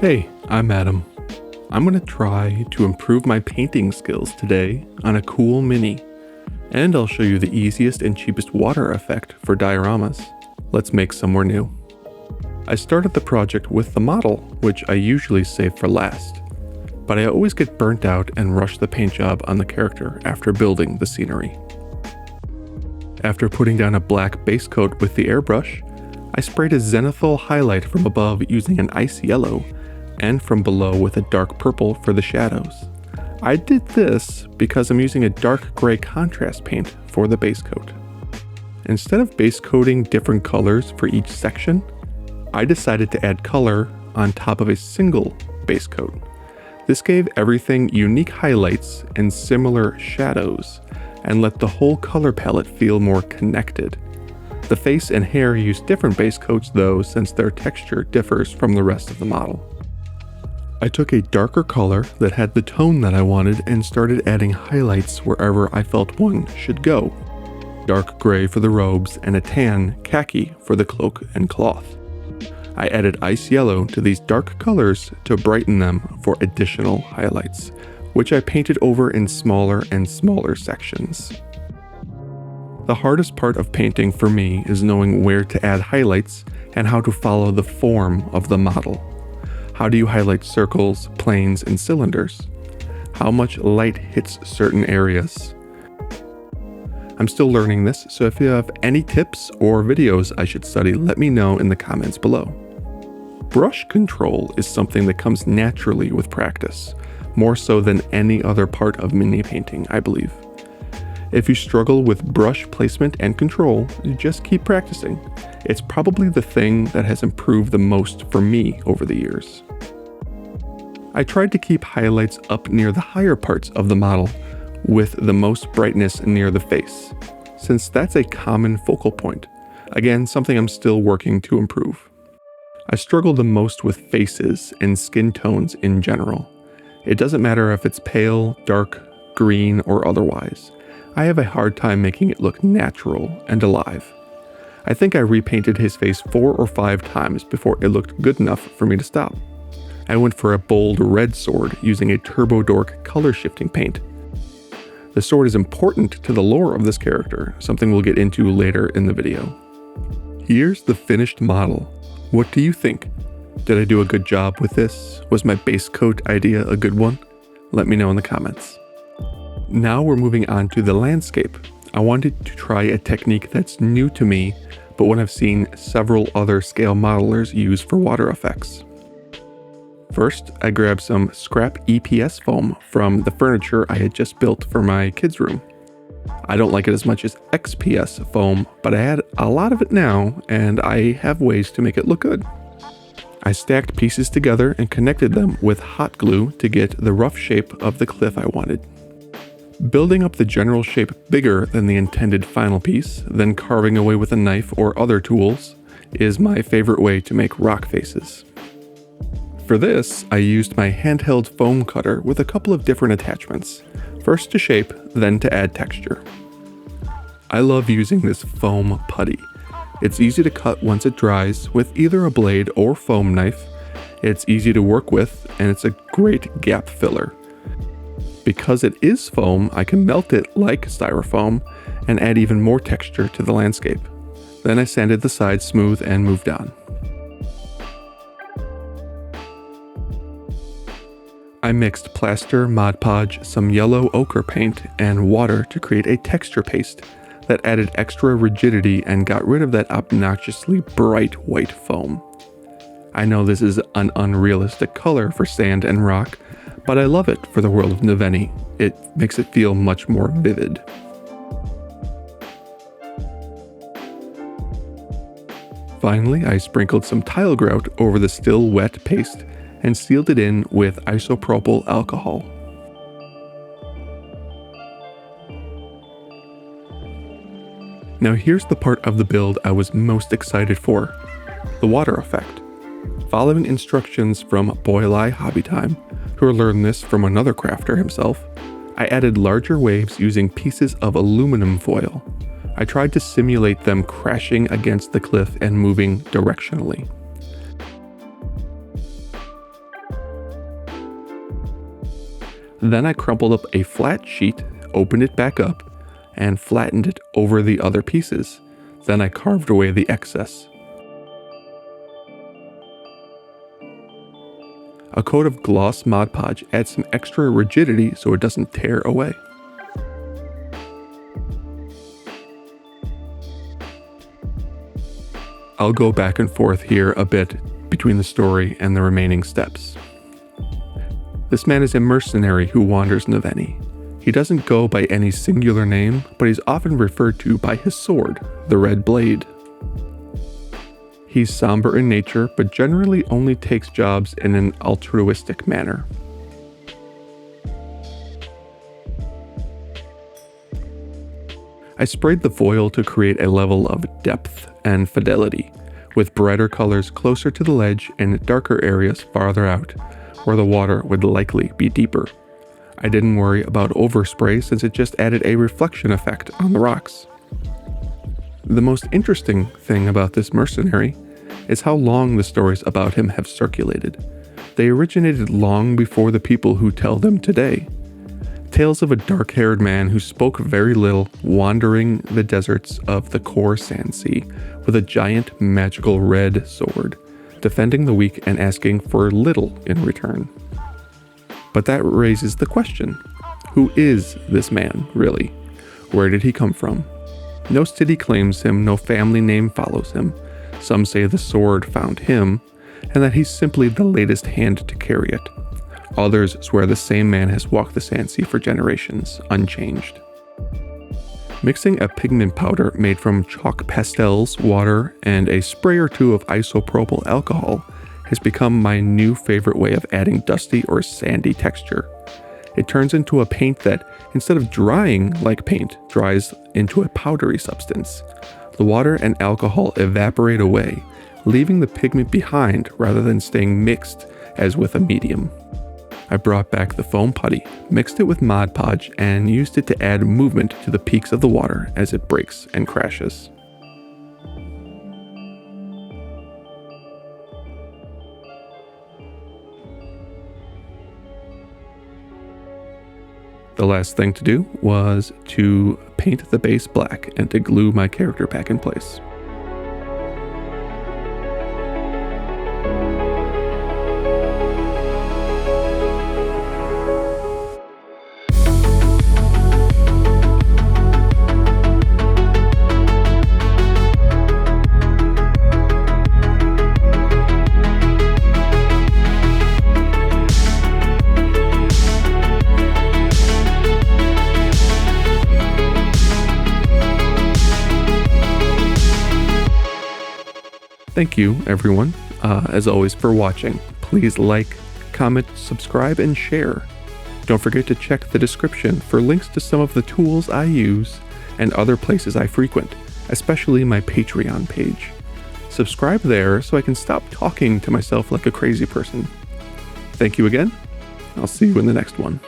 Hey, I'm Adam. I'm going to try to improve my painting skills today on a cool mini, and I'll show you the easiest and cheapest water effect for dioramas. Let's make somewhere new. I started the project with the model, which I usually save for last, but I always get burnt out and rush the paint job on the character after building the scenery. After putting down a black base coat with the airbrush, I sprayed a Zenithal Highlight from above using an ice yellow, and from below with a dark purple for the shadows. I did this because I'm using a dark gray contrast paint for the base coat. Instead of base coating different colors for each section, I decided to add color on top of a single base coat. This gave everything unique highlights and similar shadows, and let the whole color palette feel more connected. The face and hair use different base coats though, since their texture differs from the rest of the model. I took a darker color that had the tone that I wanted and started adding highlights wherever I felt one should go. Dark gray for the robes and a tan khaki for the cloak and cloth. I added ice yellow to these dark colors to brighten them for additional highlights, which I painted over in smaller and smaller sections. The hardest part of painting for me is knowing where to add highlights and how to follow the form of the model. How do you highlight circles, planes, and cylinders? How much light hits certain areas? I'm still learning this, so if you have any tips or videos I should study, let me know in the comments below. Brush control is something that comes naturally with practice, more so than any other part of mini painting, I believe. If you struggle with brush placement and control, just keep practicing. It's probably the thing that has improved the most for me over the years. I tried to keep highlights up near the higher parts of the model, with the most brightness near the face, since that's a common focal point. Again, something I'm still working to improve. I struggle the most with faces and skin tones in general. It doesn't matter if it's pale, dark, green, or otherwise. I have a hard time making it look natural and alive. I think I repainted his face 4 or 5 times before it looked good enough for me to stop. I went for a bold red sword using a Turbo Dork color shifting paint. The sword is important to the lore of this character, something we'll get into later in the video. Here's the finished model. What do you think? Did I do a good job with this? Was my base coat idea a good one? Let me know in the comments. Now we're moving on to the landscape. I wanted to try a technique that's new to me, but one I've seen several other scale modelers use for water effects. First, I grabbed some scrap EPS foam from the furniture I had just built for my kids' room. I don't like it as much as XPS foam, but I had a lot of it now, and I have ways to make it look good. I stacked pieces together and connected them with hot glue to get the rough shape of the cliff I wanted. Building up the general shape bigger than the intended final piece, then carving away with a knife or other tools, is my favorite way to make rock faces. For this, I used my handheld foam cutter with a couple of different attachments, first to shape, then to add texture. I love using this foam putty. It's easy to cut once it dries with either a blade or foam knife. It's easy to work with, and it's a great gap filler. Because it is foam, I can melt it like styrofoam and add even more texture to the landscape. Then I sanded the sides smooth and moved on. I mixed plaster, Mod Podge, some yellow ochre paint, and water to create a texture paste that added extra rigidity and got rid of that obnoxiously bright white foam. I know this is an unrealistic color for sand and rock, but I love it for the world of Nouvenii. It makes it feel much more vivid. Finally, I sprinkled some tile grout over the still wet paste and sealed it in with isopropyl alcohol. Now here's the part of the build I was most excited for, the water effect. Following instructions from Boylai Hobbytime, who learned this from another crafter himself, I added larger waves using pieces of aluminum foil. I tried to simulate them crashing against the cliff and moving directionally. Then I crumpled up a flat sheet, opened it back up, and flattened it over the other pieces. Then I carved away the excess. A coat of gloss Mod Podge adds some extra rigidity so it doesn't tear away. I'll go back and forth here a bit between the story and the remaining steps. This man is a mercenary who wanders Nouvenii. He doesn't go by any singular name, but he's often referred to by his sword, the Red Blade. He's somber in nature, but generally only takes jobs in an altruistic manner. I sprayed the foil to create a level of depth and fidelity, with brighter colors closer to the ledge and darker areas farther out, where the water would likely be deeper. I didn't worry about overspray since it just added a reflection effect on the rocks. The most interesting thing about this mercenary is how long the stories about him have circulated. They originated long before the people who tell them today. Tales of a dark-haired man who spoke very little, wandering the deserts of the Khorasan Sea with a giant magical red sword, defending the weak and asking for little in return. But that raises the question, who is this man, really? Where did he come from? No city claims him, no family name follows him. Some say the sword found him, and that he's simply the latest hand to carry it. Others swear the same man has walked the sand sea for generations, unchanged. Mixing a pigment powder made from chalk pastels, water, and a spray or two of isopropyl alcohol has become my new favorite way of adding dusty or sandy texture. It turns into a paint that, instead of drying like paint, dries into a powdery substance. The water and alcohol evaporate away, leaving the pigment behind rather than staying mixed as with a medium. I brought back the foam putty, mixed it with Mod Podge, and used it to add movement to the peaks of the water as it breaks and crashes. The last thing to do was to paint the base black and to glue my character back in place. Thank you, everyone, as always, for watching. Please like, comment, subscribe, and share. Don't forget to check the description for links to some of the tools I use and other places I frequent, especially my Patreon page. Subscribe there so I can stop talking to myself like a crazy person. Thank you again. I'll see you in the next one.